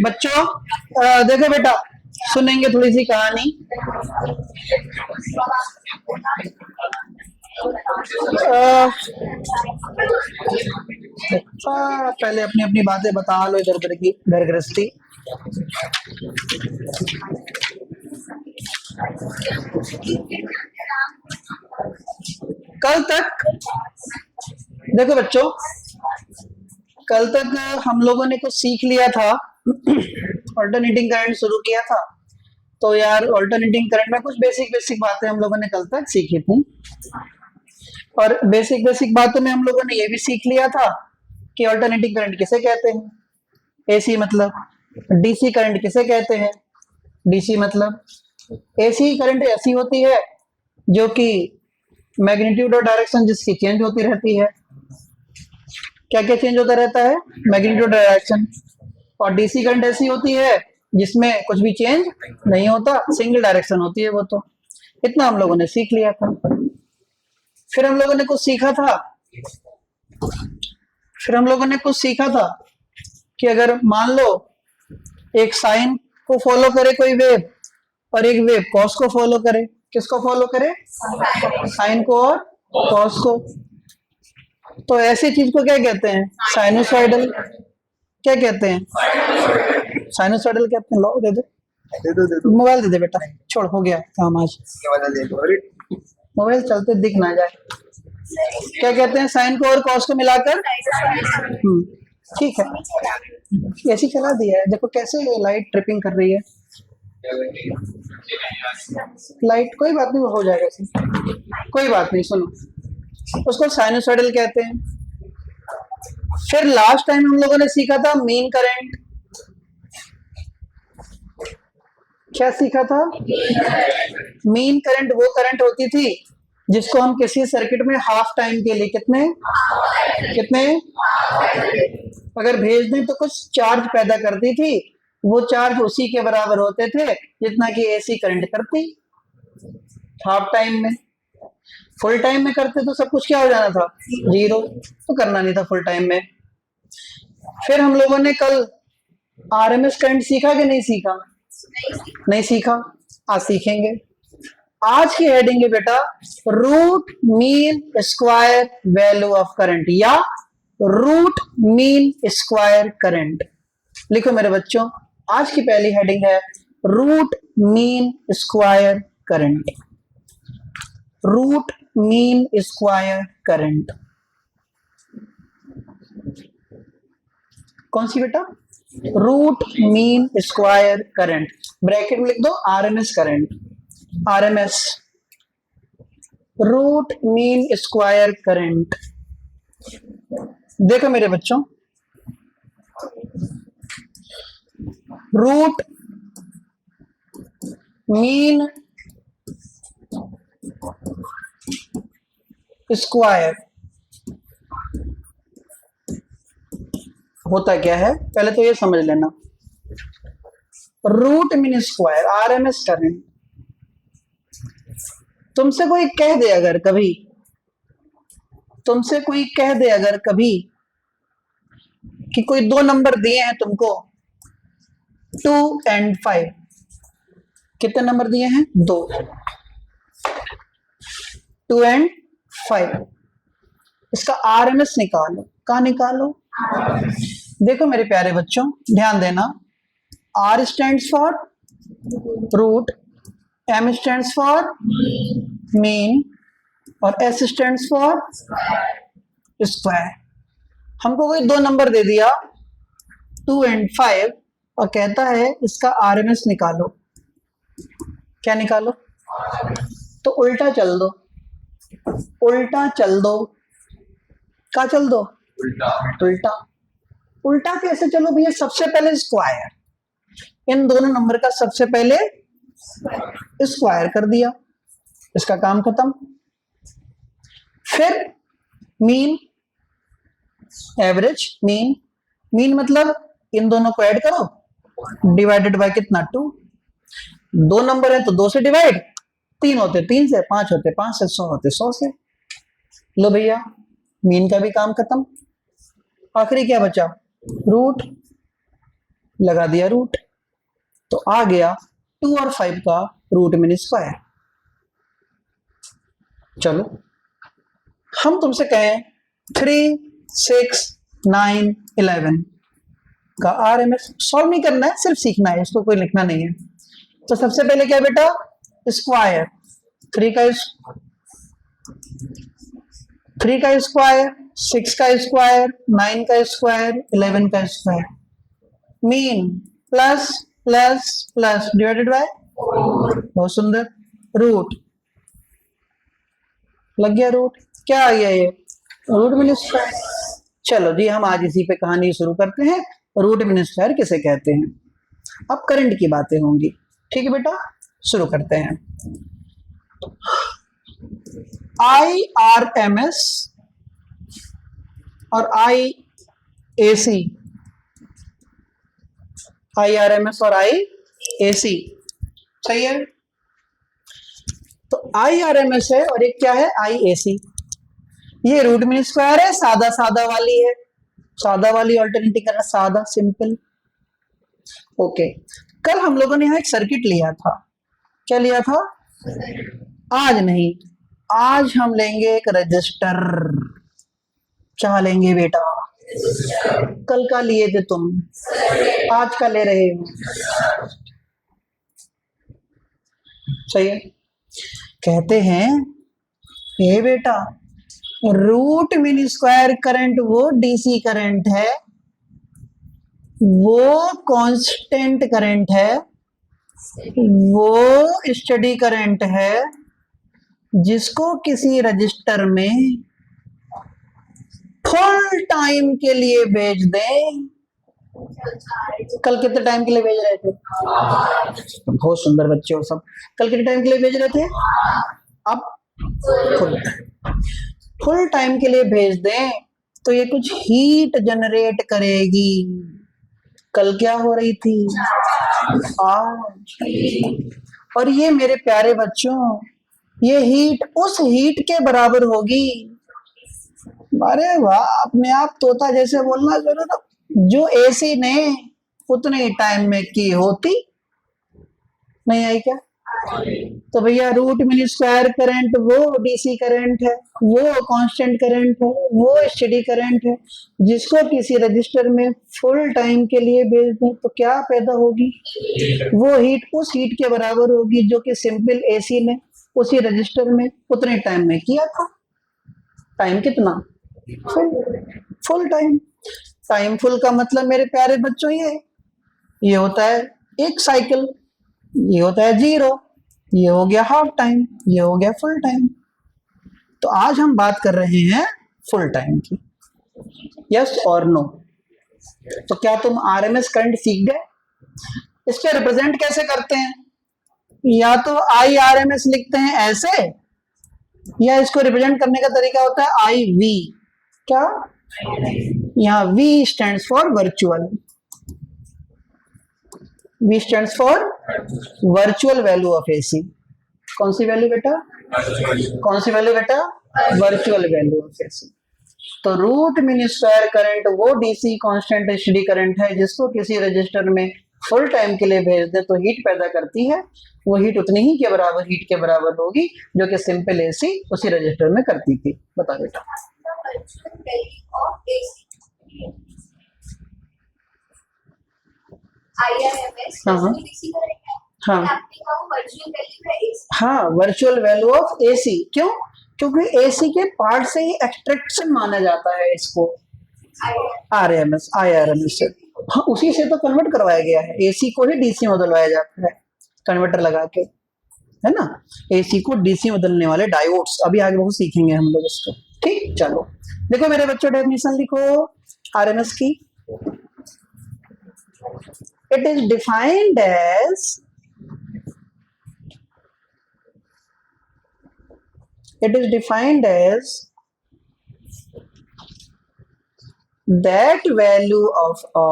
बच्चों देखो बेटा, सुनेंगे थोड़ी सी कहानी। पहले अपनी अपनी बातें बता लो, इधर उधर की घर गृहस्थी। कल तक देखो बच्चों, कल तक हम लोगों ने कुछ सीख लिया था, ऑल्टरनेटिंग करंट शुरू किया था। तो यार ऑल्टरनेटिंग करंट में कुछ बेसिक बेसिक बातें हम लोगों ने कल तक सीखी थी, और बेसिक बेसिक बातों में हम लोगों ने ये भी सीख लिया था कि ऑल्टरनेटिंग करंट किसे कहते हैं, एसी मतलब, डीसी करंट किसे कहते हैं, डीसी मतलब। एसी करंट ऐसी होती है जो कि मैग्नीट्यूड और डायरेक्शन जिसकी चेंज होती रहती है। क्या क्या चेंज होता रहता है? Magnitude direction. और डीसी करंट ऐसी होती है जिसमें कुछ भी चेंज नहीं होता, सिंगल डायरेक्शन होती है वो। तो इतना हम लोगों ने सीख लिया था। फिर हम लोगों ने कुछ सीखा था कि अगर मान लो एक साइन को फॉलो करे कोई वेव, और एक वेव कॉस को फॉलो करे। किसको फॉलो करे? साइन को और कॉस को। तो ऐसी चीज को क्या कहते हैं? साइनोसॉइडल। क्या कहते हैं? साइनोसॉइडल कहते हैं। लो दे दे, मोबाइल दे दे बेटा, छोड़, हो गया काम आज। मोबाइल चलते दिख ना जाए। क्या कहते हैं? साइन को और कॉस को मिलाकर। ठीक है, ऐसी चला दिया है। देखो कैसे लाइट ट्रिपिंग कर रही है। लाइट कोई बात नहीं, हो जाएगा, कोई बात नहीं। सुनो, उसको साइनोसॉइडल कहते हैं। फिर लास्ट टाइम हम लोगों ने सीखा था मीन करंट। क्या सीखा था? मीन करंट वो करंट होती थी जिसको हम किसी सर्किट में हाफ टाइम के लिए कितने अगर भेज दें तो कुछ चार्ज पैदा करती थी। वो चार्ज उसी के बराबर होते थे जितना कि एसी करंट करती हाफ टाइम में। फुल टाइम में करते तो सब कुछ क्या हो जाना था? जीरो। तो करना नहीं था फुल टाइम में। फिर हम लोगों ने कल आरएमएस करंट सीखा कि नहीं सीखा? नहीं सीखा, आज सीखेंगे। आज की हेडिंग है बेटा root mean square value of current, या रूट मीन स्क्वायर करंट। लिखो मेरे बच्चों, आज की पहली हेडिंग है root mean square current. Root mean square current कौन सी बेटा? Root mean square current. Bracket में लिख दो RMS current, RMS, root mean square current. देखो मेरे बच्चों, रूट मीन स्क्वायर होता क्या है पहले तो ये समझ लेना। Root mean square RMS current. तुमसे कोई कह दे अगर कभी, कि कोई दो नंबर दिए हैं तुमको 2 और 5। कितने नंबर दिए हैं? 2, 2 और 5। इसका आरएमएस निकालो। कहाँ निकालो? देखो मेरे प्यारे बच्चों, ध्यान देना। R stands for root, M stands for mean, और एस स्टैंड्स फॉर स्क्वायर। हमको कोई दो नंबर दे दिया 2 और 5 और कहता है इसका आरएमएस निकालो। क्या निकालो? तो उल्टा चल दो, उल्टा चल दो। क्या चल दो? उल्टा। उल्टा कैसे चलो भैया? सबसे पहले स्क्वायर, इन दोनों नंबर का सबसे पहले स्क्वायर कर दिया, इसका काम खत्म। फिर मीन, एवरेज, मीन। मीन मतलब इन दोनों को ऐड करो, डिवाइडेड बाय कितना? 2। दो नंबर है तो 2 से डिवाइड, 3 होते 3 से, 5 होते 5 से, 100 होते 100 से। लो भैया, मीन का भी काम खत्म। आखिरी क्या बचा, रूट, लगा दिया रूट, तो आ गया 2 और 5 का रूट मीन स्क्वायर। चलो हम तुमसे कहें 3, 6, 9, 11 का RMS सॉल्व नहीं करना है, सिर्फ सीखना है, इसको कोई लिखना नहीं है। तो सबसे पहले क्या बेटा, स्क्वायर, 3 का 3 का स्क्वायर, 6 का स्क्वायर, 9 का स्क्वायर, 11 का square, mean plus plus plus divided by, बहुत सुंदर, रूट, लग गया रूट, क्या आ गया ये, रूट मीन स्क्वायर। चलो जी हम आज इसी पे कहानी शुरू करते हैं, रूट मीन स्क्वायर किसे कहते हैं। अब करंट की बातें होंगी, ठीक है बेटा, शुरू करते हैं। IRMS और IAC, IRMS और IAC, सही है। तो IRMS है और एक क्या है, IAC। ये रूट मीन स्क्वायर है, सादा सादा वाली है, सादा वाली ऑल्टरनेटिव करना, सादा सिंपल। ओके, कल हम लोगों ने यहाँ एक सर्किट लिया था, क्या लिया था, आज नहीं, आज हम लेंगे एक रजिस्टर। क्या लेंगे बेटा, कल का लिए थे तुम, आज का ले रहे हो, सही है। कहते हैं ये बेटा रूट मीन स्क्वायर करंट वो डीसी करंट है, वो कांस्टेंट करंट है, वो स्टडी करंट है जिसको किसी रजिस्टर में फुल टाइम के लिए भेज दें। कल कितने टाइम के लिए भेज रहे थे, बहुत सुंदर बच्चे हो सब, कल कितने टाइम के लिए भेज रहे थे, अब फुल टाइम के लिए भेज दें तो ये कुछ हीट जनरेट करेगी। कल क्या हो रही थी, आज। और ये मेरे प्यारे बच्चों, ये हीट उस हीट के बराबर होगी, अरे वाह, अपने आप तोता जैसे बोलना जरूर, जो एसी ने उतने टाइम में की होती। नहीं आई क्या, तो भैया रूट मीन स्क्वायर करंट वो डीसी करंट है, वो कांस्टेंट करंट है, वो स्टेडी करंट है जिसको किसी रजिस्टर में फुल टाइम के लिए भेज दें तो क्या पैदा होगी, वो हीट उस हीट के बराबर होगी जो कि सिंपल एसी ने उसी रजिस्टर में उतने टाइम में किया था। टाइम कितना, फुल टाइम। टाइम फुल का मतलब मेरे प्यारे बच्चों ये होता है एक साइकिल, ये होता है 0, ये हो गया हाफ टाइम, ये हो गया फुल टाइम। तो आज हम बात कर रहे हैं फुल टाइम की, यस और नो। तो क्या तुम आरएमएस करंट सीख गए, इसको रिप्रेजेंट कैसे करते हैं, या तो IRMS लिखते हैं ऐसे, या इसको रिप्रेजेंट करने का तरीका होता है IV। क्या, यहाँ V stands for virtual, V stands for virtual value of AC। कौन सी वैल्यू बेटा, कौन सी वैल्यू बेटा, वर्चुअल वैल्यू ऑफ AC। तो रूट मीन स्क्वायर करंट वो डीसी कांस्टेंट स्टेडी करंट है जिसको किसी रजिस्टर में फुल टाइम के लिए भेज दे तो हीट पैदा करती है, वो हीट उतनी ही के बराबर हीट के बराबर होगी जो कि सिंपल एसी उसी रजिस्टर में करती थी। बता बेटा, हाँ वर्चुअल वैल्यू ऑफ एसी। क्यों, क्योंकि एसी के पार्ट से ही एक्सट्रैक्शन माना जाता है इसको, आरएमएस IRMS से, हाँ उसी से तो कन्वर्ट करवाया गया है, एसी को ही डीसी में बदलवाया जाता है कन्वर्टर लगा के, है ना। एसी को डीसी में बदलने वाले डायोड्स, अभी आगे बहुत सीखेंगे हम लोग इसको, ठीक। चलो देखो मेरे बच्चों, डेफिनेशन लिखो आरएमएस की। It is defined as, it is defined as that value of a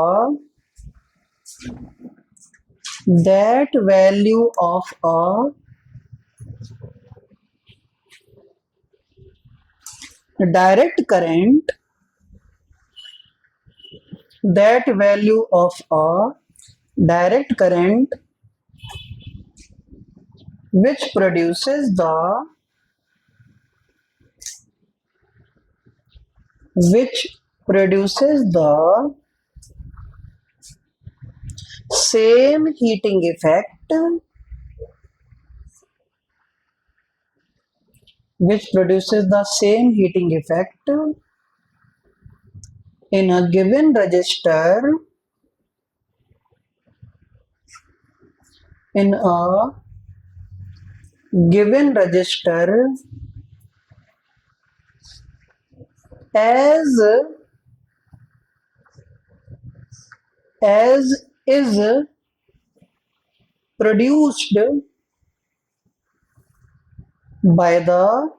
direct current that value of a direct current which produces the same heating effect in a given resistor as is produced by the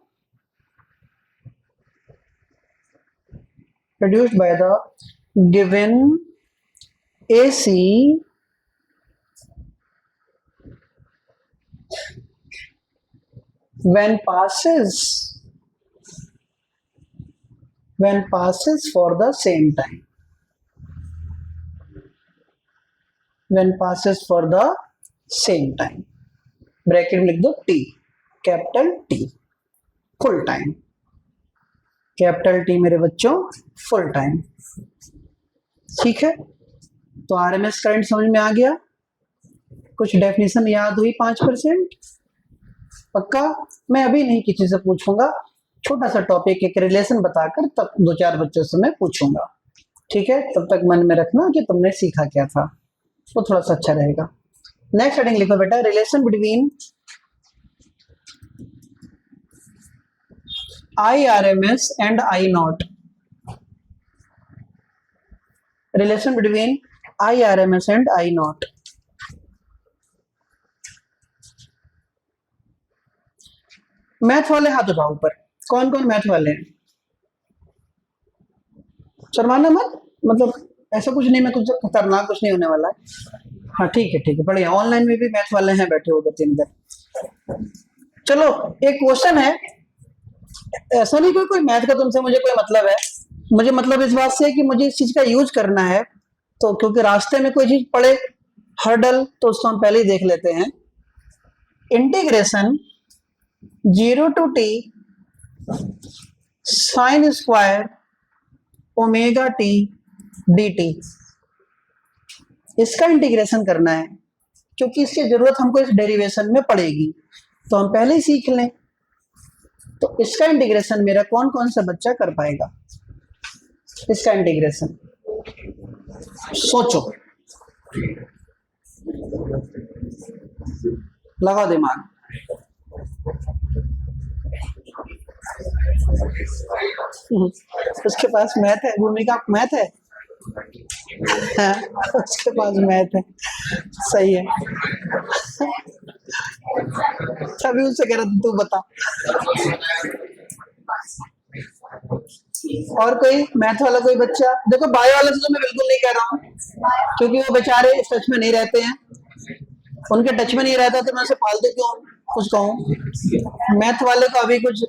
given AC when passes for the same time. Bracket में लिख दो T, capital T, full time, capital T मेरे बच्चों, full time. ठीक है, तो RMS current समझ में आ गया, कुछ डेफिनेशन याद हुई 5%? पक्का? मैं अभी नहीं किसी से पूछूंगा, छोटा सा टॉपिक एक रिलेशन बताकर तब 2-4 बच्चों से मैं पूछूंगा। ठीक है, तब तक मन में रखना कि तुमने सीखा क्या था, वो थोड़ा सा अच्छा रहेगा। नेक्स्ट हेडिंग लिखो बेटा, relation between IRMS and I not. Relation between IRMS and I not. Math वाले हाथ उठाओ ऊपर, कौन कौन मैथ वाले हैं? शर्माना मत, मतलब ऐसा कुछ नहीं, मैं कुछ खतरनाक कुछ नहीं होने वाला है। हाँ ठीक है, बढ़िया। ऑनलाइन में भी मैथ वाले हैं बैठे उधर 3 इधर। चलो एक क्वेश्चन है, ऐसा नहीं कोई मैथ का तुमसे मुझे कोई मतलब है, मुझे मतलब इस बात से है कि मुझे इस चीज का यूज करना है, तो क्योंकि रास्ते में कोई चीज पड़े हर्डल तो उसको हम पहले ही देख लेते हैं। Integration 0 to t sin square omega t dt, इसका इंटीग्रेशन करना है, क्योंकि इसकी जरूरत हमको इस डेरिवेशन में पड़ेगी, तो हम पहले ही सीख लें। तो इसका इंटीग्रेशन मेरा कौन कौन सा बच्चा कर पाएगा? इसका इंटीग्रेशन सोचो, लगाओ दिमाग। उसके पास मैथ है, भूमिका मैथ है, हाँ, उसके पास मैथ है, सही है। तभी उससे कह रहा था तू बता। और कोई मैथ वाला कोई बच्चा? देखो बायो वाला तो मैं बिल्कुल नहीं कह रहा हूँ, क्योंकि वो बेचारे इस टच में नहीं रहते हैं, उनके टच में नहीं रहता तो मैं उसे फालतू क्यों कुछ कहूँ। मैथ वाले को अभी कुछ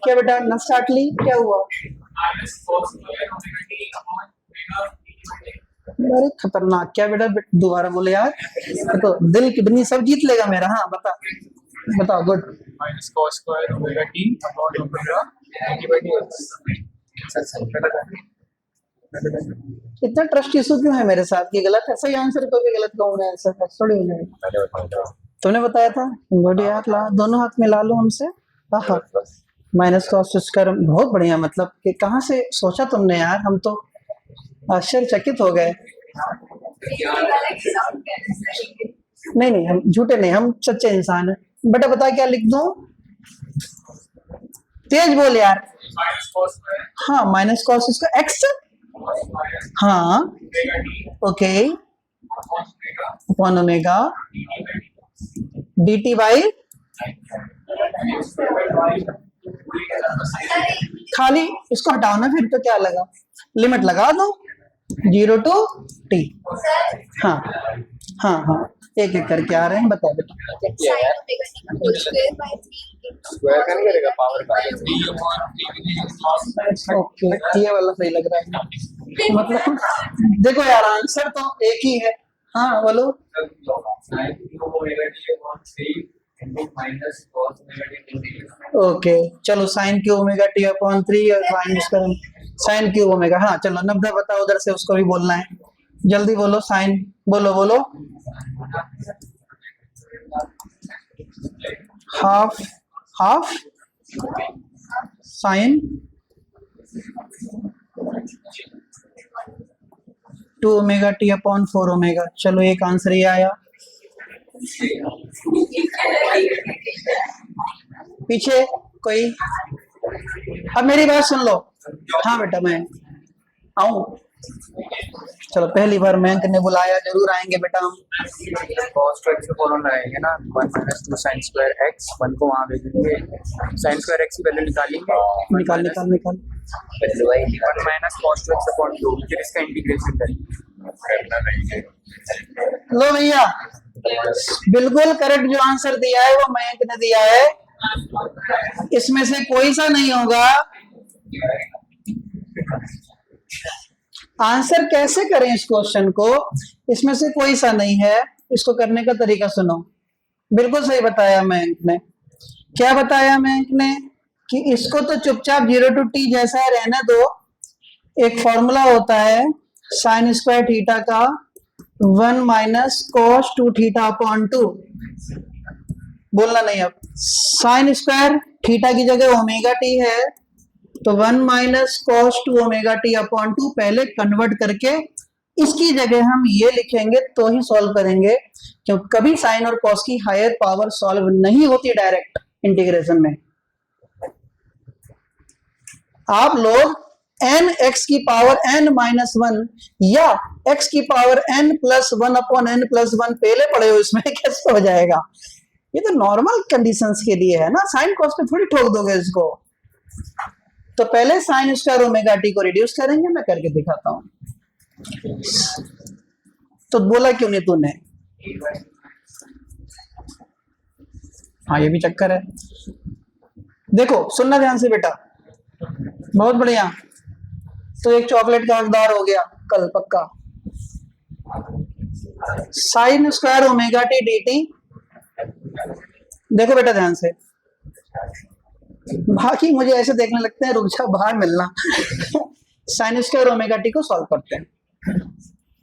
क्या बेटा नस्टाटली क्या हुआ? अरे खतरनाक, क्या बेटा दोबारा बोले यार, तो दिल किडनी सब जीत लेगा मेरा। हाँ बताओ good. Minus cos square omega t upon omega इतना ट्रस्ट इशू क्यों है मेरे साथ की? गलत है, सही आंसर को भी गलत कहूंगा, ऐसा थोड़ी हो जाएगा। तुमने बताया था, बढ़िया हाथ ला, दोनों हाथ में ला लो हमसे। माइनस cos स्क्वायर, बहुत बढ़िया, मतलब कि कहाँ से सोचा तुमने यार, हम तो आश्चर्यचकित हो गए। नहीं हम झूठे नहीं, हम सच्चे इंसान हैं। बेटा बता क्या लिख दूं? तेज बोल यार। हाँ माइनस cos स्क्वायर एक्स, हाँ okay, upon omega dt by, खाली इसको हटाओ ना, फिर तो क्या लगा, लिमिट लगा दो 0 to t। हाँ एक एक करके आ रहे हैं, बताओ बेटा। स्क्वायर का नहीं करेगा, पावर का। ओके ये वाला सही लग रहा है। मतलब देखो यार आंसर तो एक ही है। हाँ बोलो। ओके चलो sine Q omega T upon 3 और साइन क्यू ओमेगा। हाँ चलो नब्दा बताओ उधर से, उसको भी बोलना है, जल्दी बोलो साइन, बोलो बोलो। Half half sine 2 omega T upon 4 omega. चलो एक आंसर ये आया। पीछे कोई? अब मेरी बात सुन लो। हाँ बेटा मैं आऊं? चलो पहली बार मैं ने बुलाया, जरूर आएंगे बेटा हम। cos to x को कॉमन लगाएंगे ना, 1 minus 2 sin square x, 1 को वहाँ भेजेंगे, sin square x की वैल्यू निकालेंगे, निकाल निकाल निकाल। 1 minus cos to x upon 2, फिर इसका इंटीग्रेशन करेंगे। लो भैया बिल्कुल करेक्ट जो आंसर दिया है वो मयंक ने दिया है, इसमें से कोई सा नहीं होगा। आंसर कैसे करें इस क्वेश्चन को, इसमें से कोई सा नहीं है। इसको करने का तरीका सुनो, बिल्कुल सही बताया मयंक ने। क्या बताया मयंक ने कि इसको तो चुपचाप 0 to t जैसा रहने दो। एक फॉर्मूला होता है साइन स्क्वायर थीटा का 1 माइनस कॉस 2 थीटा अपॉन 2। बोलना नहीं, अब साइन स्क्वायर थीटा की जगह ओमेगा टी है तो 1 minus cos 2 omega T upon 2 पहले कन्वर्ट करके इसकी जगह हम ये लिखेंगे तो ही सॉल्व करेंगे, क्योंकि कभी साइन और कॉस की हायर पावर सॉल्व नहीं होती डायरेक्ट इंटीग्रेशन में। आप लोग n x की पावर n माइनस 1 या x की power n plus 1 upon n plus 1 पहले पढ़े हो, इसमें कैसे हो जाएगा? ये तो नॉर्मल कंडीशंस के लिए है ना, साइन कॉस पे थोड़ी ठोक दोगे इसको। तो पहले साइन स्क्वायर ओमेगा टी को रिड्यूस करेंगे, मैं करके दिखाता हूं। तो बोला क्यों नहीं तूने? हाँ ये भी चक्कर है। देखो सुनना ध्यान से बेटा, बहुत बढ़िया। तो एक चॉकलेट का हकदार हो गया कल पक्का। Sign square omega T D T, देखो बेटा ध्यान से, बाकी मुझे ऐसे देखने लगते हैं, रुक जा बाहर मिलना। साइन स्क्वायर ओमेगा टी को सॉल्व करते हैं,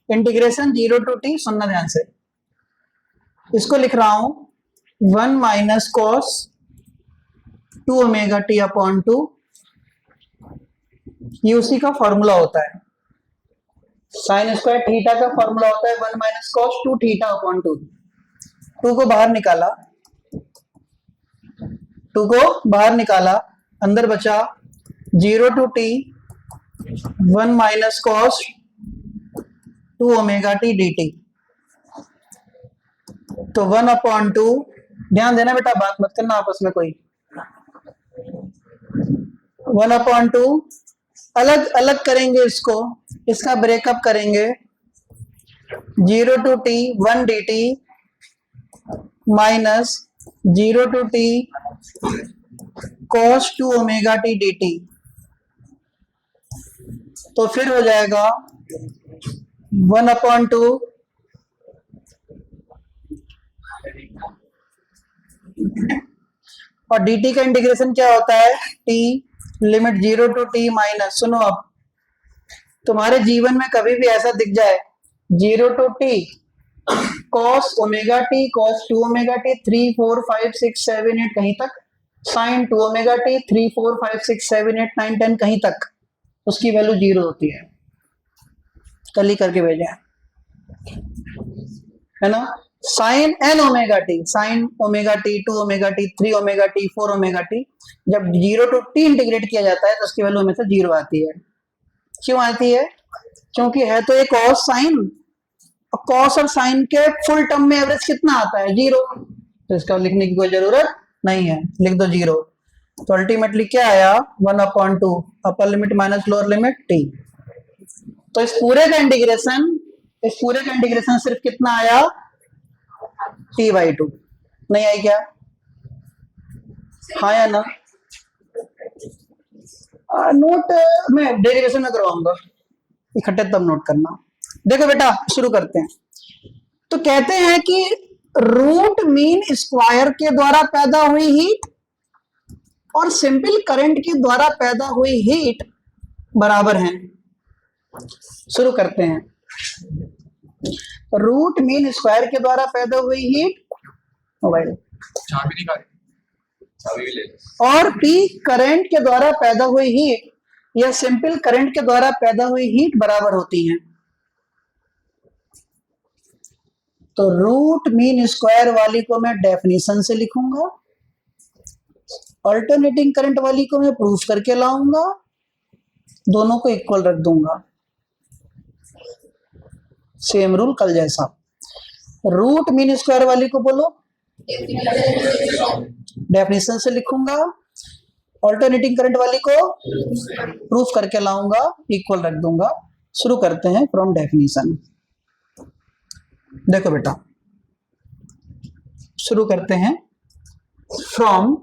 इंटीग्रेशन 0 to t, सुनना ध्यान से। इसको लिख रहा हूं 1 minus cos 2 omega T upon 2, ये उसी का फॉर्मूला होता है। साइन स्क्वायर थीटा का फॉर्मूला होता है 1 माइनस कॉस 2 थीटा अपॉन 2। 2 को बाहर निकाला, 2 को बाहर निकाला, अंदर बचा 0 to t 1 minus cos 2 omega T D T. तो 1 अपॉन 2, ध्यान देना बेटा, बात मत करना आपस में कोई। 1 अपॉन 2, अलग अलग करेंगे इसको, इसका ब्रेकअप करेंगे 0 to t 1 dt minus 0 to t cos 2 omega t dt। तो फिर हो जाएगा 1 अपॉन 2 और dt का इंटीग्रेशन क्या होता है? t limit 0 to t minus, सुनो अब, तुम्हारे जीवन में कभी भी ऐसा दिख जाए 0 to t cos omega T cos 2 omega t 3 4 5 6 7 8 कहीं तक, sin 2 ओमेगा टी 3 4 5 6 7 8 9 10 कहीं तक, उसकी वैल्यू 0 होती है। कल ही करके भेजे है ना। Sine n omega t, sine omega t 2 omega t 3 omega t 4 omega t, जब 0 to t इंटीग्रेट किया जाता है तो उसकी वैल्यू हमेशा 0 आती है। क्यों आती है? क्योंकि है तो एक कॉस साइन, कॉस और साइन के फुल टर्म में एवरेज कितना आता है? 0। तो इसका लिखने की कोई जरूरत नहीं है, लिख दो 0। तो अल्टीमेटली क्या आया? 1 अपॉन 2 अपर limit minus lower limit t। तो इस पूरे का इंटीग्रेशन सिर्फ कितना आया? t/2। नहीं आई क्या? हाँ या ना? नोट मैं डेरिवेशन में करवाऊंगा, इकट्ठे तब नोट करना। देखो बेटा शुरू करते हैं। तो कहते हैं कि रूट मीन स्क्वायर के द्वारा पैदा हुई हीट और सिंपल करंट के द्वारा पैदा हुई हीट बराबर हैं। शुरू करते हैं। रूट मीन स्क्वायर के द्वारा पैदा हुई हीट मोबाइल और पी करंट के द्वारा पैदा हुई हीट या सिंपल करंट के द्वारा पैदा हुई हीट बराबर होती हैं। तो रूट मीन स्क्वायर वाली को मैं डेफिनेशन से लिखूंगा, अल्टरनेटिंग करंट वाली को मैं प्रूफ करके लाऊंगा, दोनों को इक्वल रख दूंगा, सेम रूल कल जैसा। रूट मीन स्क्वायर वाली को बोलो डेफिनेशन से लिखूंगा, अल्टरनेटिंग करंट वाली को प्रूफ करके लाऊंगा, इक्वल रख दूंगा। शुरू करते हैं फ्रॉम डेफिनेशन। देखो बेटा शुरू करते हैं फ्रॉम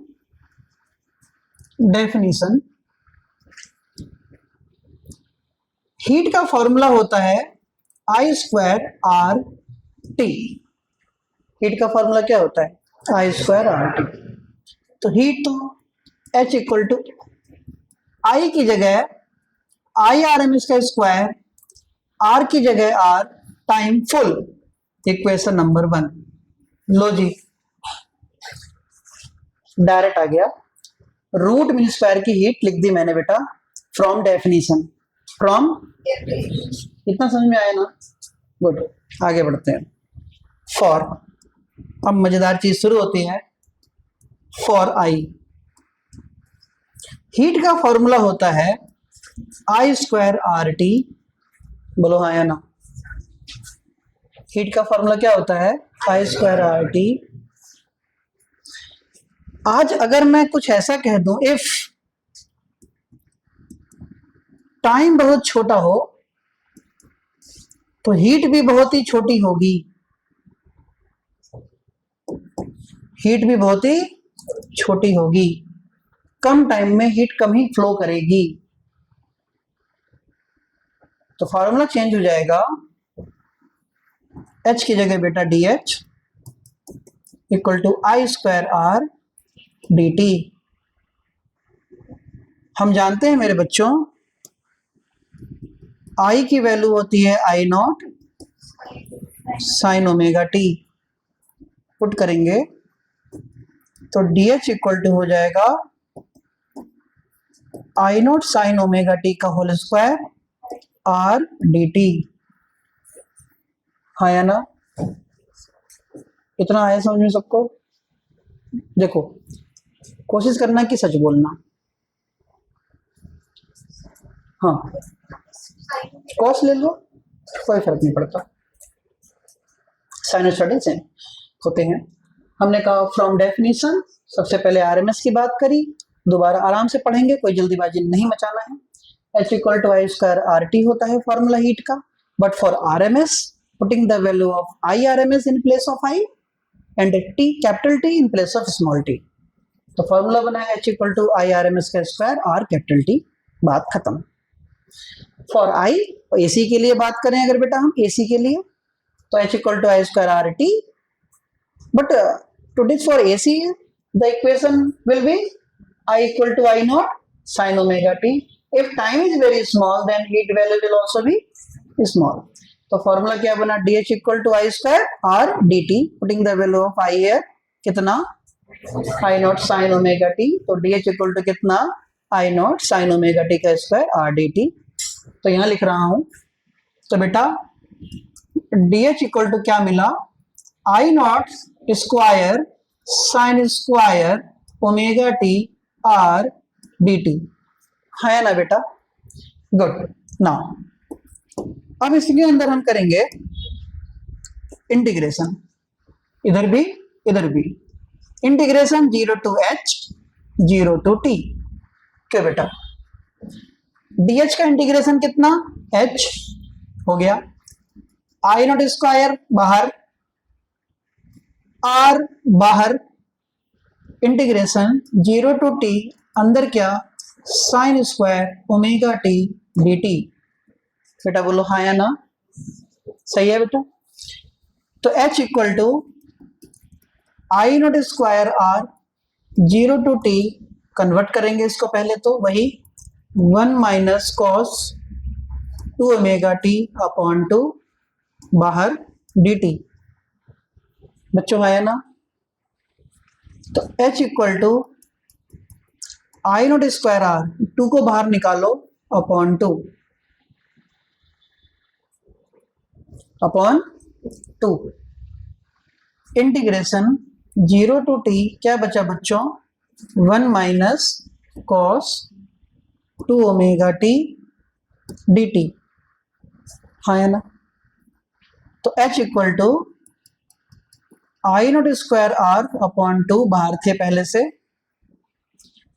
डेफिनेशन। हीट का फॉर्मूला होता है I square R T. Heat का फॉर्मूला क्या होता है? I square R T. तो हीट तो H इक्वल टू आई की जगह आई आर एम एस का स्क्वायर, आर की जगह R time full, equation number 1। लो जी डायरेक्ट आ गया। रूट मीन स्क्वायर की हीट लिख दी मैंने बेटा फ्रॉम डेफिनेशन। फ्रॉम इतना समझ में आया ना? गुड, आगे बढ़ते हैं। फॉर, अब मजेदार चीज शुरू होती है। फॉर आई, हीट का फॉर्मूला होता है आई स्क्वायर आर टी। बोलो हाँ या ना? हीट का फॉर्मूला क्या होता है? I square R T. आज अगर मैं कुछ ऐसा कह दूं, इफ टाइम बहुत छोटा हो तो हीट भी बहुत ही छोटी होगी। हीट भी बहुत ही छोटी होगी, कम टाइम में हीट कम ही फ्लो करेगी। तो फॉर्मूला चेंज हो जाएगा, H की जगह बेटा DH equal to I square R D t. हम जानते हैं मेरे बच्चों, I की वैल्यू होती है I naught sine omega T. Put करेंगे तो DH इक्वल टू हो जाएगा I naught sine omega T का whole square R D T. हाँ या ना? इतना आया समझ में सबको? देखो कोशिश करना कि सच बोलना। हाँ कॉस ले लो, कोई फर्क नहीं पड़ता, साइनोसॉइडल सेम होते हैं। हमने कहा फ्रॉम डेफिनेशन, सबसे पहले आरएमएस की बात करी, दोबारा आराम से पढ़ेंगे, कोई जल्दीबाजी नहीं मचाना है। H equal to I square R t होता है फॉर्मूला हीट का, but for RMS putting the value of I RMS in place of I and t capital T in place of small t. तो formula बना है H equal to I RMS का square R capital T. बात खत्म। For I AC के लिए बात करें अगर बेटा हम एसी के लिए, तो H equal to I square R t, but to this for AC the equation will be I equal to I naught sin omega t. If time is very small then heat value will also be small. तो formula क्या बना? DH equal to I square R D T, putting the value of I है कितना? I naught sine omega T. तो DH equal to कितना? I naught sine omega T का square R D T. तो यहाँ लिख रहा हूं, तो बेटा DH इक्वल टू क्या मिला? I naught square sine square omega T R D T. है ना बेटा? गुड। नाउ अब इसके अंदर हम करेंगे इंटीग्रेशन, इधर भी इधर भी। Integration 0 to H 0 to T। क्या बेटा? DH का इंटीग्रेशन कितना? H हो गया, आई नॉट स्क्वायर बाहर, आर बाहर, इंटीग्रेशन 0 टू T, अंदर क्या? Sign square omega T D T. बेटा बोलो हाँ या ना, सही है बेटा। तो h equal to I naught square R 0 to t, convert करेंगे इसको पहले तो वही 1 minus cos 2 omega T upon 2 बाहर dt। बच्चों आया ना। तो h equal to I naught square R, 2 को बाहर निकालो अपॉन 2 इंटीग्रेशन 0 टू t, क्या बचा बच्चों 1 minus cos 2 omega t dt। हाँ है ना। तो h equal to I naught square R upon 2 बाहर थे पहले से।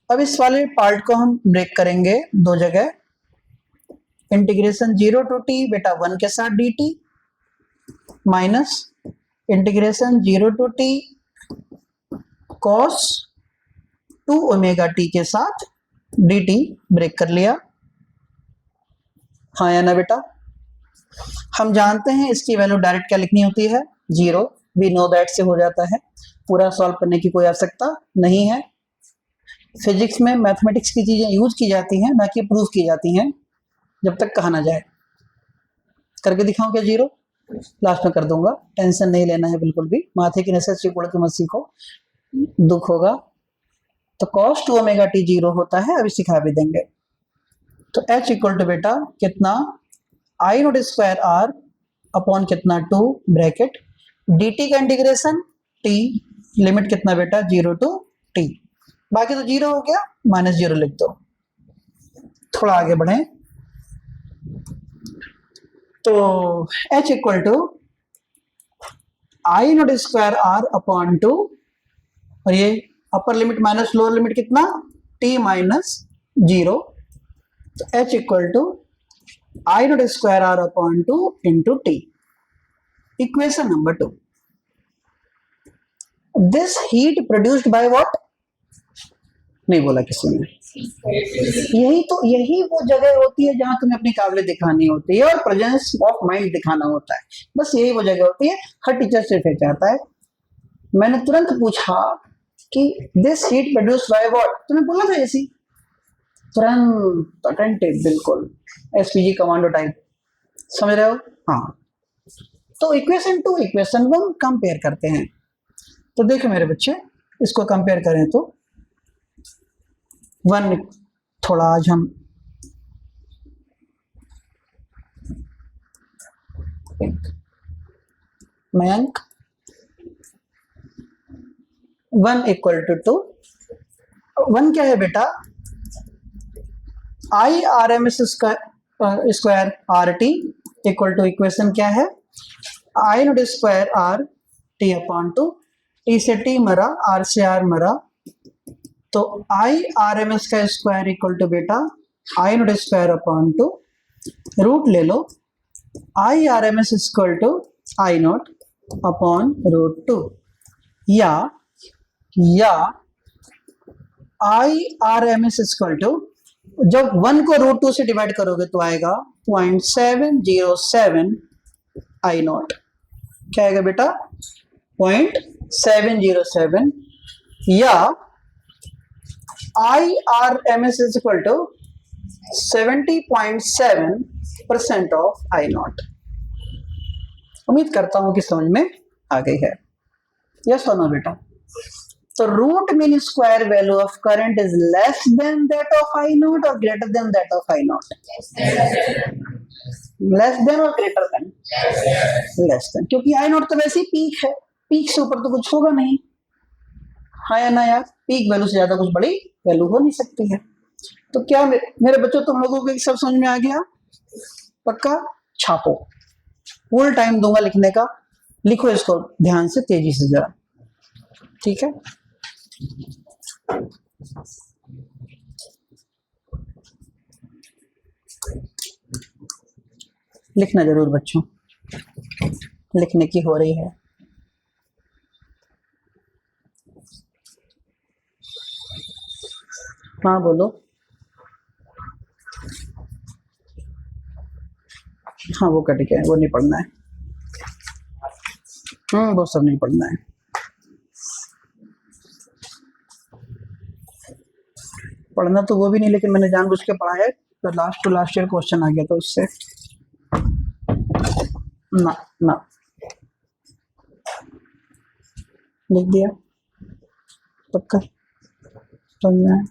अब इस वाले पार्ट को हम ब्रेक करेंगे दो जगह। इंटीग्रेशन 0 टू t बेटा 1 के साथ dt minus integration 0 to t cos 2 omega t के साथ dt, ब्रेक कर लिया। हाँ या ना बेटा। हम जानते हैं इसकी वैल्यू डायरेक्ट क्या लिखनी होती है, 0। वी नो दैट से हो जाता है, पूरा सॉल्व करने की कोई आवश्यकता नहीं है। फिजिक्स में मैथमेटिक्स की चीजें यूज की जाती हैं, ना कि प्रूफ की जाती हैं, जब तक कहा ना जाए। करके दिखाऊं क्या 0? लास्ट में कर दूंगा, टेंशन नहीं लेना है बिल्कुल भी। माथे की नसें चिकोड़ के मत सीखो, दुख होगा। तो cos 2 ओमेगा टी 0 होता है, अभी सिखा भी देंगे। तो h इक्वल टू बेटा कितना I naught square R upon कितना 2 ब्रैकेट dt का इंटीग्रेशन t, लिमिट कितना बेटा 0 टू t, बाकी तो 0 हो गया, माइनस 0 लिख दो। थोड़ा आगे बढ़े तो h equal to I naught square R upon 2, और ये upper limit minus lower limit कितना t माइनस 0। तो h equal to I naught square R upon 2 into t. Equation number 2, this heat produced by what, नहीं बोला किसी ने। यही वो जगह होती है जहां तुम्हें अपनी काबिलियत दिखानी होती है और प्रेजेंस ऑफ माइंड दिखाना होता है। बस यही वो जगह होती है, हर टीचर से फिर चाहता है। मैंने तुरंत पूछा कि this heat produced by what, तुम्हें बोला था ऐसी, तुरंत अटेंटिव, बिल्कुल एसपीजी कमांडो टाइप, समझ रहे हो। हाँ, तो इक्वेशन 2 इक्वेशन 1 कंपेयर करते हैं। तो देखो मेरे बच्चे, इसको कंपेयर करें तो 1, थोड़ा आज हम मयंक 1 इक्वल टू 2, 1 क्या है बेटा I R M S square R T equal to equation क्या है I naught square R T upon 2, T से टी मरा, आर से आर मरा, तो आई आर एम एस का स्क्वायर इक्वल टू बेटा I naught square upon 2, root ले लो, I R M S equal to I naught upon root 2, या I R M S equal to, जब 1 को रूट 2 से डिवाइड करोगे तो आएगा 0.707 आई नॉट। क्या आएगा बेटा 0.707, या I R M S is equal to 70.7% of I naught. उम्मीद करता हूं कि समझ में आ गई है। यस और नो बेटा। तो root mean square value of current is less than that of I naught और greater than that of I naught, less than और ग्रेटर देन, लेस देन, क्योंकि आई नॉट तो वैसे ही पीक है, पीक से ऊपर तो कुछ होगा नहीं। हाँ या ना यार, पीक वैल्यू से ज्यादा कुछ बड़ी वैल्यू हो नहीं सकती है। तो क्या मेरे बच्चों तुम लोगों को सब समझ में आ गया? पक्का छापो, फुल टाइम दूंगा लिखने का, लिखो इसको ध्यान से, तेजी से जरा, ठीक है। लिखना जरूर बच्चों, लिखने की हो रही है। हाँ बोलो। हाँ वो कट गया, वो नहीं पढ़ना है। वो सब नहीं पढ़ना है। पढ़ना तो वो भी नहीं, लेकिन मैंने जानबूझ के पढ़ा है, तो last to last year question आ गया था उससे। ना ना लिख दिया पक्का, समझना है।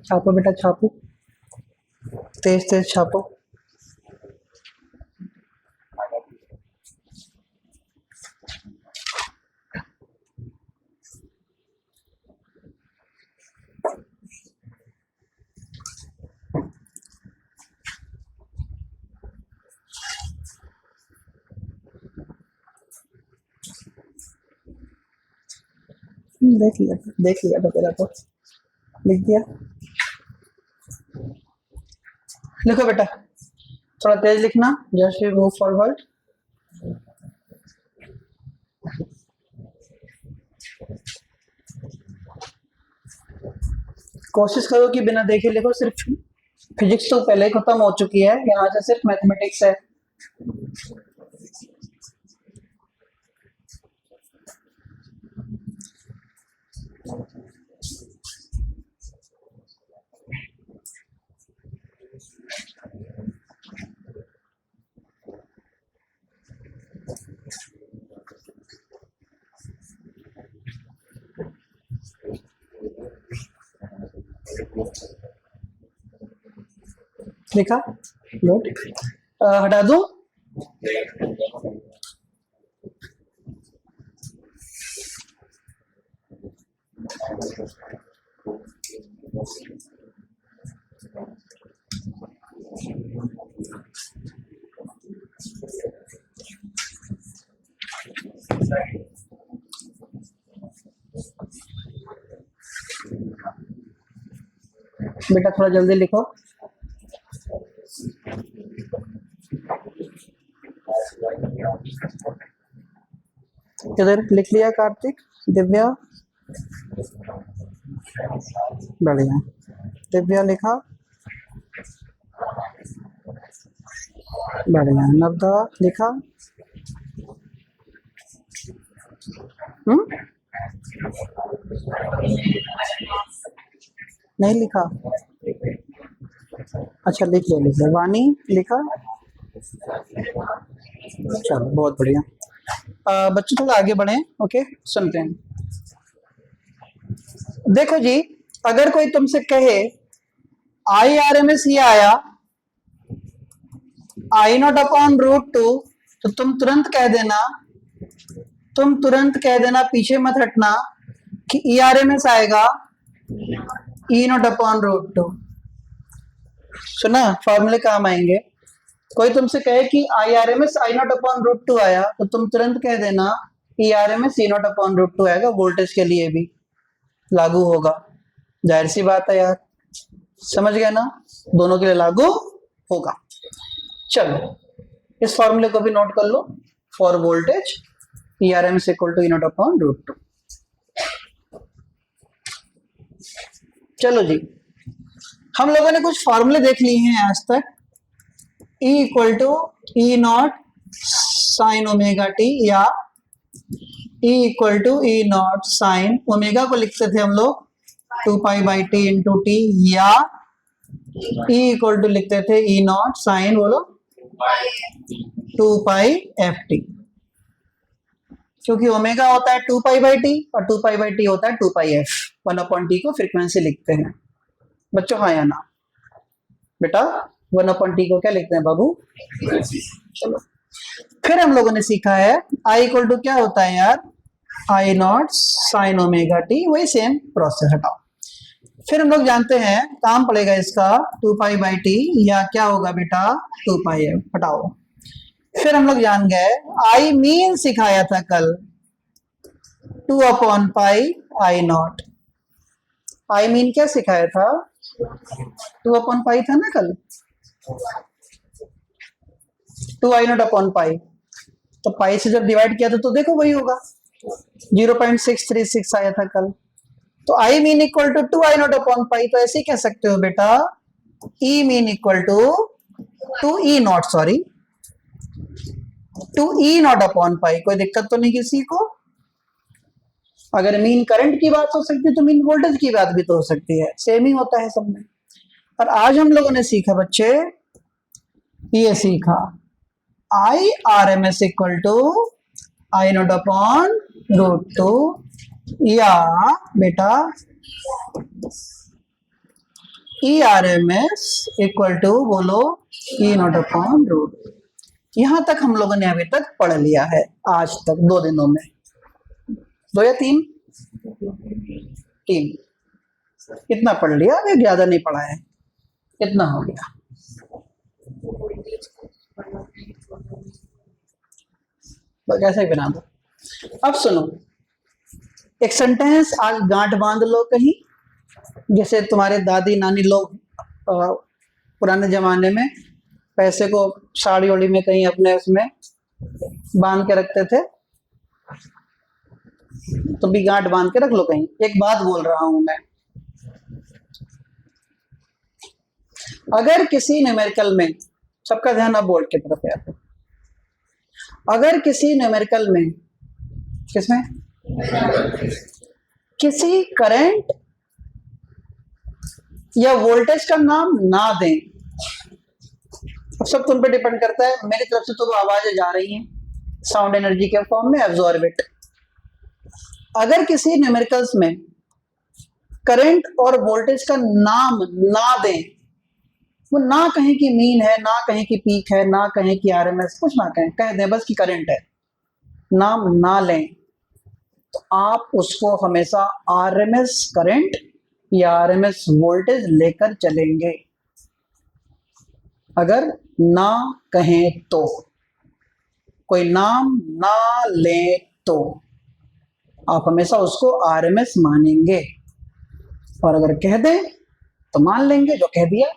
छापो बेटा छापो, तेज तेज छापो। देख लिया था तेरा तो, लिख दिया। लिखो बेटा, थोड़ा तेज लिखना, जस्ट मूव फॉरवर्ड। कोशिश करो कि बिना देखे लिखो, सिर्फ फिजिक्स तो पहले ही खत्म हो चुकी है, यहाँ से सिर्फ मैथमेटिक्स है। लिखा? गुड। हटा दूं? बेटा थोड़ा जल्दी लिखो। इधर लिख लिया कार्तिक, दिव्या? बढ़िया। दिव्या लिखा? बढ़िया। नवदा लिखा? नहीं लिखा? अच्छा लिख लो। वानी लिखा? चलो बहुत बढ़िया। बच्चों थोड़ा आगे बढ़े, ओके, सुनते हैं। देखो जी, अगर कोई तुमसे कहे IRMS ये आया I0/√2, तो तुम तुरंत कह देना, पीछे मत हटना कि ERMS आएगा E0/√2। सुना? फॉर्मूले काम आएंगे। कोई तुमसे कहे कि IRMS I0/√2 आया, तो तुम तुरंत कह देना ERMS E0/√2 आएगा, वोल्टेज के लिए भी लागू होगा। जाहिर सी बात है यार, समझ गए ना? दोनों के लिए लागू होगा। चलो इस फॉर्मूले को भी नोट कर लो, फॉर वोल्टेज ERMS = E0/√2। चलो जी, हम लोगों ने कुछ फॉर्मूले देख लिए हैं आज तक। E = E0 sin ω_t या E = E0 sin ओमेगा को लिखते थे हम लोग 2π/t × t, या E = लिखते थे E0 sin, बोलो, 2π/ft, क्योंकि ओमेगा होता है 2π/t और 2π/t होता है 2πf। 1/t को फ्रीक्वेंसी लिखते हैं बच्चों, हाँ या ना? बेटा 1/t को क्या लिखते हैं बाबू? चलो फिर हम लोगों ने सीखा है I = क्या होता है यार? I0 sin ω_t, वही सेम प्रोसेस। हटाओ। फिर हम लोग जानते हैं, काम पड़ेगा इसका 2π/t, या क्या होगा बेटा? 2πf। हटाओ। फिर हम लोग जान गए, I मीन सिखाया था कल, 2/π I0। I मीन क्या सिखाया था? 2/π था ना कल, 2I0/π। तो पाई से जब डिवाइड किया था तो देखो वही होगा, 0.636 आया था कल। तो I mean equal to 2 I naught upon pi, तो ऐसे कह सकते हो बेटा E mean equal to 2 E naught, sorry 2 E naught upon pi. कोई दिक्कत तो नहीं किसी को? अगर मीन करंट की बात हो सकती है तो मीन वोल्टेज की बात भी तो हो सकती है, सेम ही होता है सब में। और आज हम लोगों ने सीखा बच्चे, ये सीखा I R M S equal to I naught upon √2 या बेटा E R M S equal to बोलो ई नॉट अपॉन √2। यहां तक हम लोगों ने अभी तक पढ़ लिया है आज तक 2 दिनों में, 2 या 3 कितना पढ़ लिया? अभी ज्यादा नहीं पढ़ा है, कितना हो गया? तो कैसे बना दो। अब सुनो, एक सेंटेंस आज गांठ बांध लो कहीं, जैसे तुम्हारे दादी नानी लोग पुराने जमाने में पैसे को साड़ी ओड़ी में कहीं अपने उसमें बांध के रखते थे, तो भी गांठ बांध के रख लो कहीं। एक बात बोल रहा हूं मैं, अगर किसी न्यूमेरिकल में, सबका ध्यान अब बोर्ड की तरफ है, अगर किसी न्यूमेरिकल में, किसमें, किसी करंट या वोल्टेज का नाम ना दें, सब तुम पे डिपेंड करता है। मेरी तरफ से तो वो आवाजें जा रही हैं साउंड एनर्जी के फॉर्म में, एब्जॉर्ब इट। अगर किसी न्यूमेरिकल्स में करंट और वोल्टेज का नाम ना दें, वो ना कहें कि मीन है, ना कहें कि पीक है, ना कहें कि आरएमएस, कुछ ना कहें, कह दें बस कि करंट है, नाम ना लें, तो आप उसको हमेशा आरएमएस करंट या आरएमएस वोल्टेज लेकर चलेंगे। अगर ना कहें तो, कोई नाम ना लें तो आप हमेशा उसको आरएमएस मानेंगे, और अगर कह दें तो मान लेंगे जो कह दिया।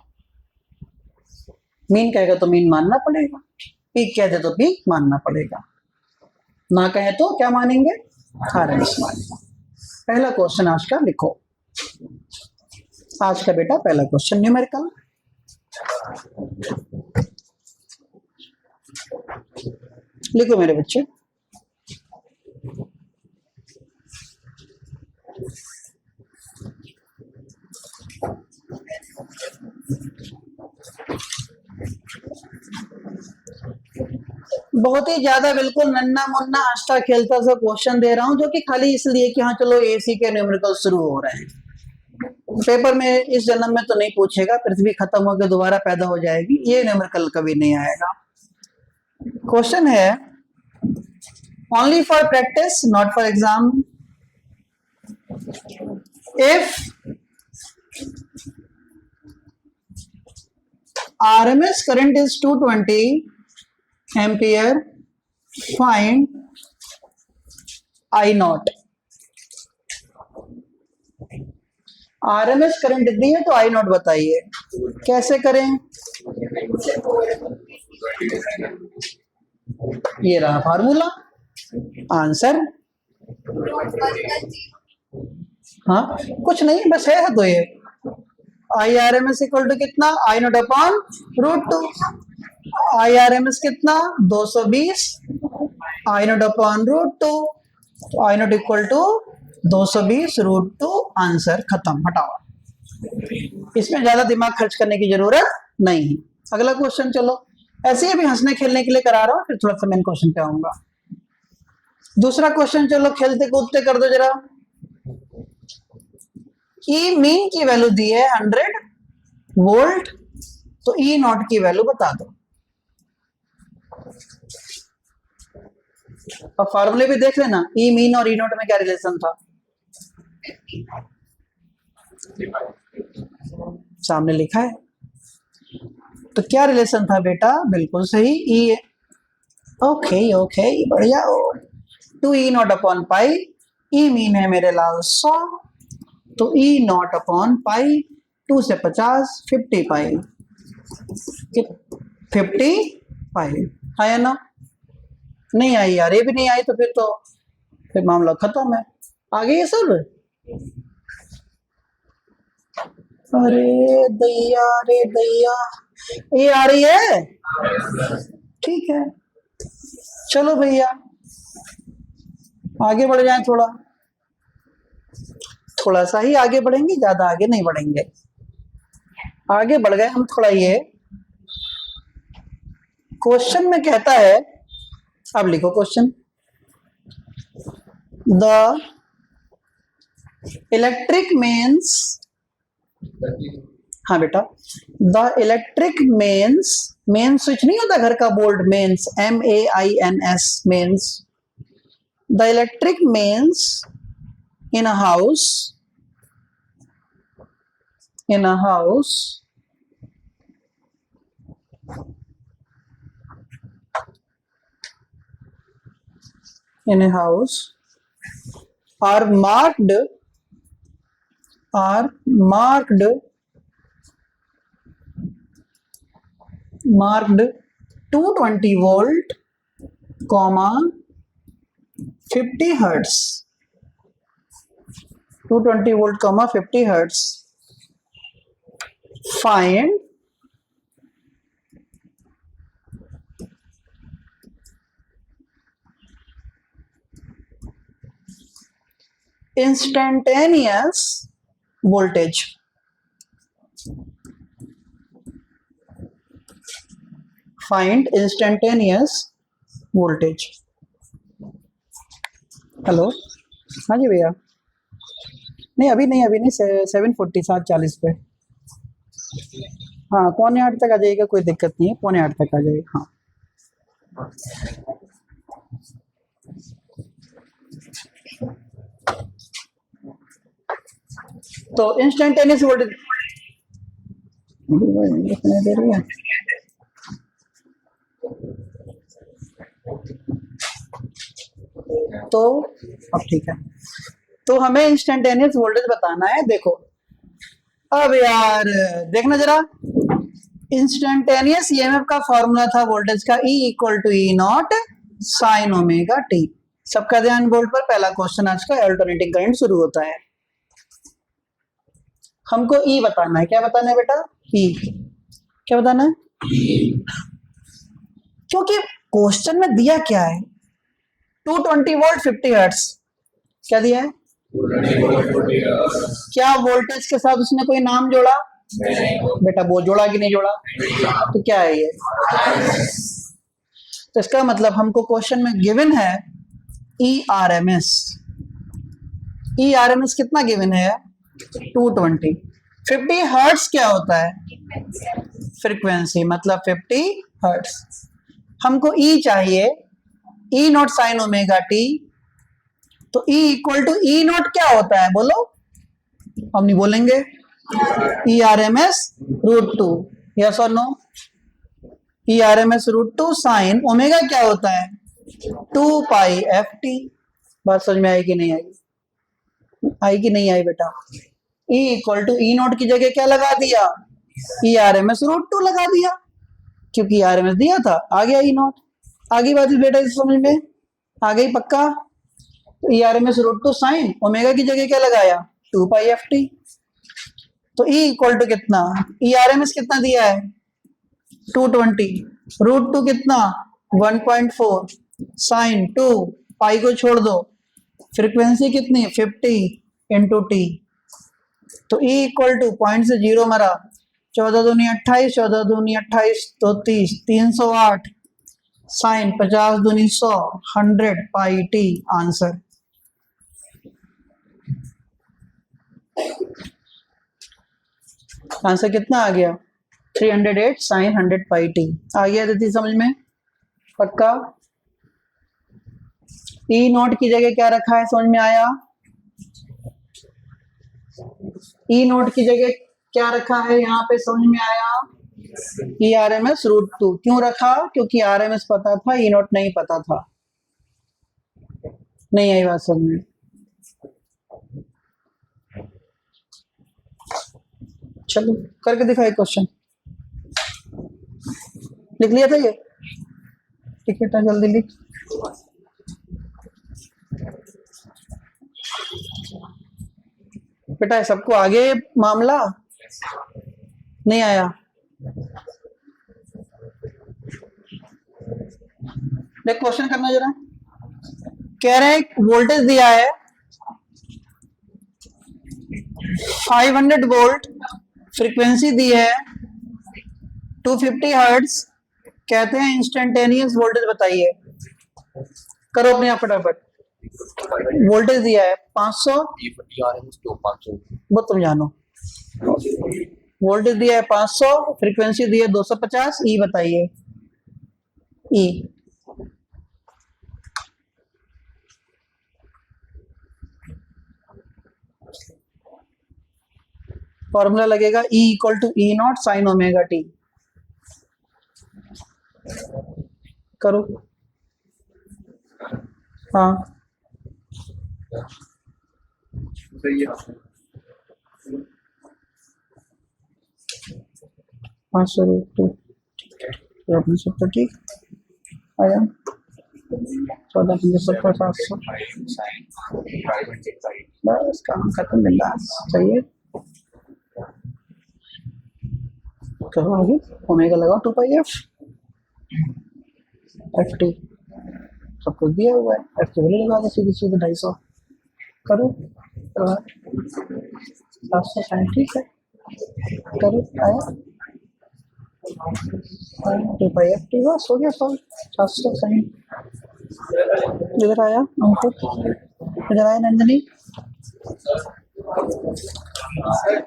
मीन कहेगा तो मीन मानना पड़ेगा, पीक कह दे तो पीक मानना पड़ेगा, ना कहे तो क्या मानेंगे? आरएमएस मानेंगे। पहला क्वेश्चन आज का लिखो, आज का बेटा पहला क्वेश्चन न्यूमेरिकल। लिखो मेरे बच्चे, बहुत ही ज्यादा बिल्कुल नन्ना मुन्ना हंसता खेलता सा क्वेश्चन दे रहा हूं, जो कि खाली इसलिए कि हाँ चलो एसी के न्यूमेरिकल शुरू हो रहे हैं। पेपर में इस जन्म में तो नहीं पूछेगा, पृथ्वी खत्म होकर दोबारा पैदा हो जाएगी, ये न्यूमेरिकल कभी नहीं आएगा। क्वेश्चन है only for practice not for exam. इफ RMS current is 220 ampere, find I naught। RMS current दी है तो I naught बताइए, कैसे करें? ये रहा फार्मूला, आंसर। हाँ कुछ नहीं, बस है तो ये I R M S equal to कितना? I naught upon √2। I R M S कितना? 220 I naught upon √2। I naught equal to 220 √2, answer खत्म, हटाओ। इसमें ज्यादा दिमाग खर्च करने की जरूरत नहीं है। अगला क्वेश्चन चलो, ऐसे ही भी हंसने खेलने के लिए करा रहा हूं, फिर थोड़ा सा मेन क्वेश्चन पे आऊंगा। दूसरा क्वेश्चन चलो खेलते कूदते कर दो जरा। ई मीन की वैल्यू दी है 100 वोल्ट, तो ई नॉट की वैल्यू बता दो। अब फॉर्मूले भी देख लेना, ई मीन और ई नॉट में क्या रिलेशन था, सामने लिखा है। तो क्या रिलेशन था बेटा? बिल्कुल सही, ई। ओके ओके, बढ़िया। 2 E naught upon pi, E mean है मेरे लाल 100, तो ई नॉट अपॉन पाई 2 से 50, 50 पाई, 50 पाई आया ना? नहीं आई यार, ये भी नहीं आई, तो फिर मामला खत्म है। आगे ये सब अरे दैया, रे दैया, ये आ रही है? ठीक है, चलो भैया आगे बढ़ जाएं, थोड़ा थोड़ा सा ही आगे बढ़ेंगे, ज्यादा आगे नहीं बढ़ेंगे। आगे बढ़ गए हम थोड़ा। ये क्वेश्चन में कहता है, अब लिखो क्वेश्चन, द इलेक्ट्रिक मेन्स, हाँ बेटा, the electric mains, main switch नहीं होता घर का bold, mains, MAINS, mains, the electric mains in a house, in a house in a house are marked, are marked 220 volt, comma 50 hertz, 220 volt, comma 50 hertz. Find instantaneous voltage. Find instantaneous voltage. Hello, हाँ जी भैया, नहीं अभी नहीं, अभी नहीं, 7:40, 7:40 पे। हाँ 7:45 तक आ जाइएगा, कोई दिक्कत नहीं है, 7:45 तक आ जाइएगा। हाँ तो इंस्टेंटेनियस वोल्टेज दे रही है। तो अब ठीक है, तो हमें इंस्टेंटेनियस वोल्टेज बताना है। देखो अब यार देखना जरा, इंस्टेंटेनियस ईएमएफ का फॉर्मूला था वोल्टेज का, E = E0 sin omega t। सबका ध्यान बोर्ड पर, पहला क्वेश्चन आज का, अल्टरनेटिंग करंट शुरू होता है। हमको E बताना है। क्या बताना है बेटा? E। क्या बताना है? क्योंकि क्वेश्चन में दिया क्या है, 220 वोल्ट 50 हर्ट्ज। क्या दिया है? क्या वोल्टेज के साथ उसने कोई नाम जोड़ा? बेटा वो जोड़ा कि नहीं जोड़ा? तो क्या है ये? तो इसका मतलब हमको क्वेश्चन में गिवन है ERMS। ERMS कितना गिवन है? 220। 50 हर्ट्ज क्या होता है? फ्रीक्वेंसी, मतलब 50 हर्ट्ज। हमको E चाहिए, E0 sin ओमेगा t। तो E = E0 क्या होता है बोलो? हम नहीं बोलेंगे। ERMS √2, यस और नो? ERMS √2 sin ओमेगा क्या होता है? 2 पाई ft। बात समझ में आई कि नहीं आई? आई कि नहीं आई बेटा? E = E0 की जगह क्या लगा दिया? ERMS √2 लगा दिया, क्योंकि ERMS दिया था, आ गया E0। आगे बात बेटा इस समझ में आ गई पक्का? ERMS √2 sin ओमेगा की जगह क्या लगाया? 2 पाई ft। तो E = कितना? ERMS कितना दिया है? 220, √2 कितना? 1.4 sin 2 पाई को छोड़ दो, फ्रीक्वेंसी कितनी? 50 × t। तो E = पॉइंट से 0 मरा, 14 दूनी 28, 14 दूनी 28 तो 30, 308 साइन 50 दूनी 100, 100 पाई t। आंसर आंसर कितना आ गया? 308 साइन 100 पाई t। आ गया दीदी समझ में? पक्का? E0 की जगह क्या रखा है, समझ में आया? E0 की जगह क्या रखा है यहाँ पे, समझ में आया? ERMS √2। क्यों रखा? क्योंकि RMS पता था, E0 नहीं पता था। नहीं आई बात समझ में? चलो करके दिखाए क्वेश्चन। लिख लिया था ये? ठीक बेटा जल्दी लिख। बेटा सबको आगे मामला नहीं आया? देख क्वेश्चन करना जरा। कह रहे हैं वोल्टेज दिया है 500 वोल्ट, फ्रीक्वेंसी दी है 250 हर्ट्ज, कहते हैं इंस्टेंटेनियस वोल्टेज बताइए। करो अपने आप फटाफट। वोल्टेज दिया है 500, वो तुम जानो। वोल्टेज दिया है 500, फ्रीक्वेंसी दी है 250, ई बताइए। ई फॉर्मूला लगेगा E equal to E naught sine omega t. करो। हाँ 500 अपने सब तो ठीक आया। 14,75 बस काम खत्म। बिंदास चाहिए। करो आगे। ओमेगा लगाओ 2 पाई एफ टी। सब कुछ दिया हुआ है। एफ की वैल्यू लगा दो सीधे सीधे 250। करो 760 ठीक है। करो आया 2 पाई एफ टी। बस हो गया सॉल्व। 760 इधर आया अंकुर, इधर आया नंदनी,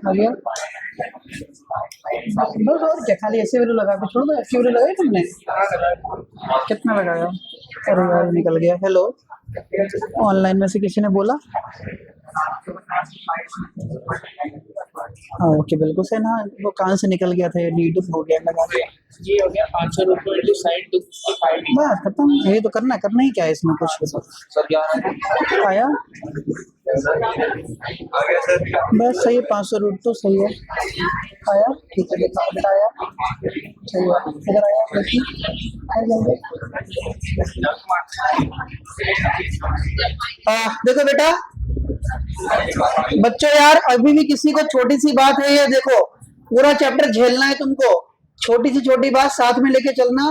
आ गया। बस और क्या, खाली ऐसे वैल्यू लगा के छोड़ दो। ऐसी वैल्यू लगाई तुमने? कितना लगाया? अरे यार निकल गया। हेलो, ऑनलाइन में से किसी ने बोला? हाँ ओके बिल्कुल सही ना। वो कान से निकल गया था, नीड हो गया लगा। ये हो गया 500 रुपये इंटू साइन 255। बस खत्म। यही तो करना ही क्या है इसमें कुछ। सर 11 आया आ गया सर। बस सही है। 500 रूट तो सही है। आया ठीक है। देखो इधर आया सही है। इधर आया देखिए आ जाएंगे। देखो बेटा बच्चों यार, अभी भी किसी को छोटी सी बात है ये देखो, पूरा चैप्टर झेलना है तुमको। छोटी सी छोटी बात साथ में लेके चलना,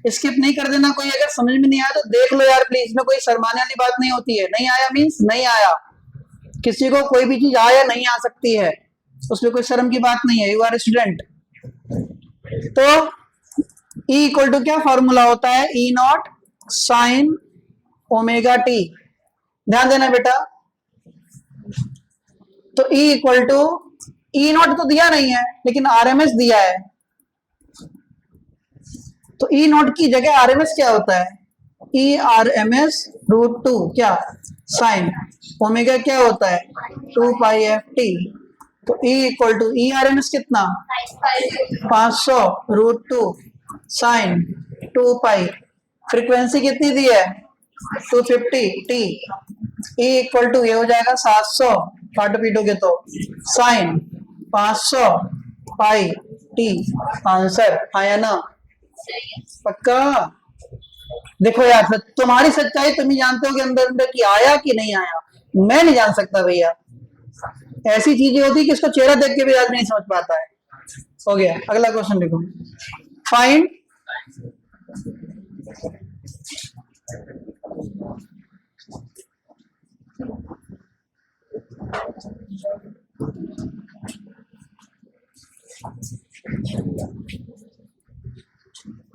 स्किप नहीं कर देना। कोई अगर समझ में नहीं आया तो देख लो यार प्लीज। इसमें कोई शर्माने वाली बात नहीं होती है। नहीं आया मीन्स नहीं आया। किसी को कोई भी चीज आ या नहीं आ सकती है, उसमें कोई शर्म की बात नहीं है। You are student. तो E इक्वल टू क्या फॉर्मूला होता है? E naught sine omega t. ध्यान देना बेटा। तो E equal to E naught तो दिया नहीं है लेकिन आरएमएस दिया है। तो ई नॉट की जगह आरएमएस क्या होता है? E R M S root 2 क्या साइन ओमेगा क्या होता है? 2 पाई एफ टी। तो E equal to E R M S कितना? 500 रूट 2 साइन 2 पाई। फ्रीक्वेंसी कितनी दी है? 250 टी। E इक्वल टू ये हो जाएगा 700 काटो पीटोगे तो साइन 500 पाई टी। आंसर आया ना? पक्का? देखो यार तुम्हारी सच्चाई तुम ही जानते हो कि अंदर अंदर की आया कि नहीं आया। मैं नहीं जान सकता भैया। ऐसी चीजें होती है कि इसको चेहरा देख के भी आदमी नहीं समझ पाता है। हो गया। अगला क्वेश्चन देखो। Find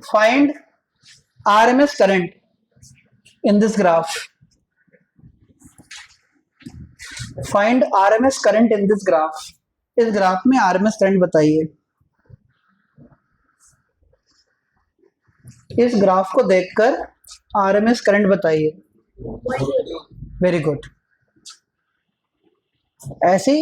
find RMS current in this graph. Find RMS current in this graph. इस ग्राफ में RMS करंट बताइए। इस ग्राफ को देखकर RMS करंट बताइए। Very good. ऐसी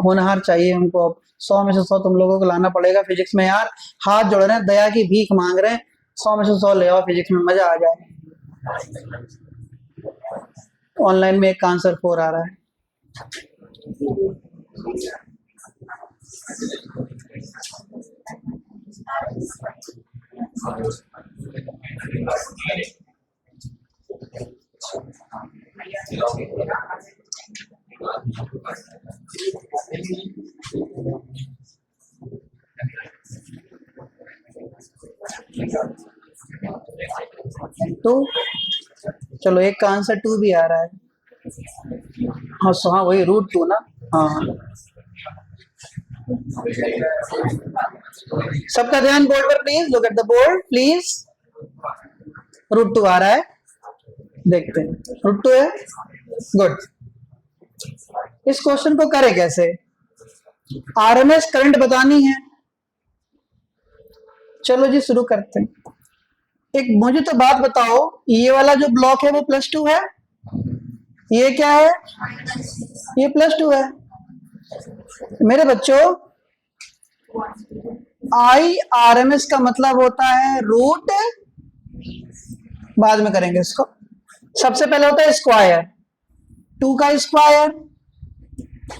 होनहार चाहिए हमको। अब 100 में से 100 तुम लोगों को लाना पड़ेगा फिजिक्स में यार। हाथ जोड़ रहे हैं, दया की भीख मांग रहे हैं। 100 में से 100 ले आओ फिजिक्स में, मजा आ जाए। ऑनलाइन में एक आंसर 4 आ रहा है। टू, चलो एक का आंसर 2 भी आ रहा है। हाँ हाँ वही √2 ना। हाँ सबका ध्यान बोर्ड पर please, look at the board please. √2 आ रहा है, देखते हैं। √2 है, गुड। इस क्वेश्चन को करें कैसे? आरएमएस करंट बतानी है। चलो जी शुरू करते हैं। एक मुझे तो बात बताओ, ये वाला जो ब्लॉक है वो +2 है, ये क्या है? ये +2 है। मेरे बच्चों IRMS का मतलब होता है रूट, बाद में करेंगे इसको। सबसे पहले होता है स्क्वायर, 2 का स्क्वायर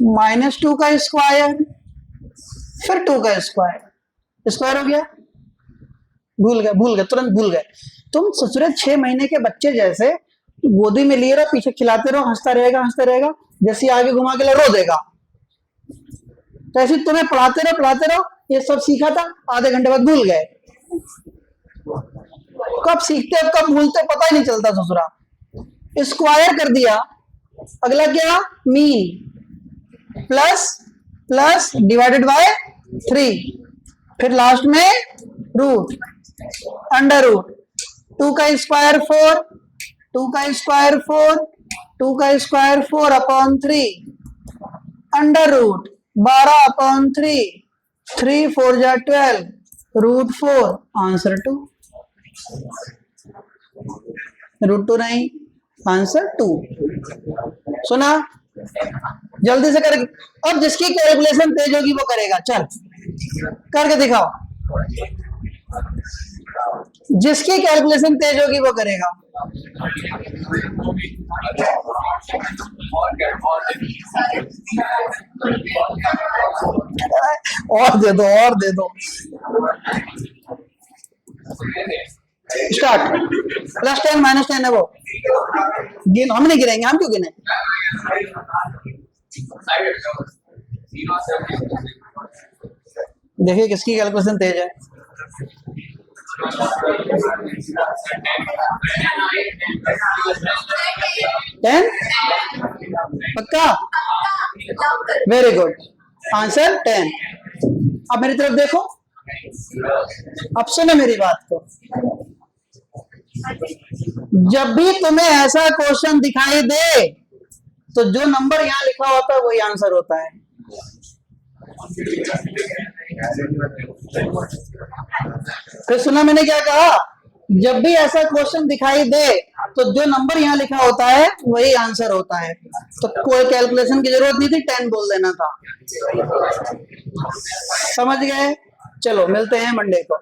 -2 का स्क्वायर, फिर 2 का स्क्वायर। स्क्वायर हो गया, भूल गए, तुरंत भूल गए। तुम ससुरे 6 महीने के बच्चे जैसे गोदी में लिए रहो, पीछे खिलाते रहो, हंसता रहेगा, जैसे आगे घुमा के रो देगा। तो ऐसे तुम्हें पढ़ाते रहो, ये सब सीखा था, आधे घंटे बाद भूल गए। कब सीखते हो कब भूलते पता ही नहीं चलता ससुरा। स्क्वायर कर दिया, अगला क्या? मीन, प्लस डिवाइडेड बाय 3, फिर लास्ट में रूट, अंडर रूट। 2 का स्क्वायर 4, 2 का स्क्वायर 4, 2 का स्क्वायर 4/3, अंडर रूट 12/3, 3 4 जा 12, √4, आंसर 2। √2 नहीं, आंसर 2। सुना? जल्दी से कर। अब जिसकी कैलकुलेशन तेज होगी वो करेगा, चल करके दिखाओ। जिसकी कैलकुलेशन तेज होगी वो करेगा। और दे दो स्टार्ट। +10 -10 है वो, गिन। हम नहीं गिनेंगे, हम क्यों गिने? देखिए किसकी कैलकुलेशन तेज है। 10 पक्का? Very good, answer 10। अब मेरी तरफ देखो, अब सुनो मेरी बात को। जब भी तुम्हें ऐसा क्वेश्चन दिखाई दे तो जो नंबर यहां लिखा होता है वही आंसर होता है। फिर सुना मैंने क्या कहा? जब भी ऐसा क्वेश्चन दिखाई दे तो जो नंबर यहाँ लिखा होता है वही आंसर होता है। तो कोई कैलकुलेशन की जरूरत नहीं थी, 10 बोल देना था। समझ गए? चलो मिलते हैं मंडे को।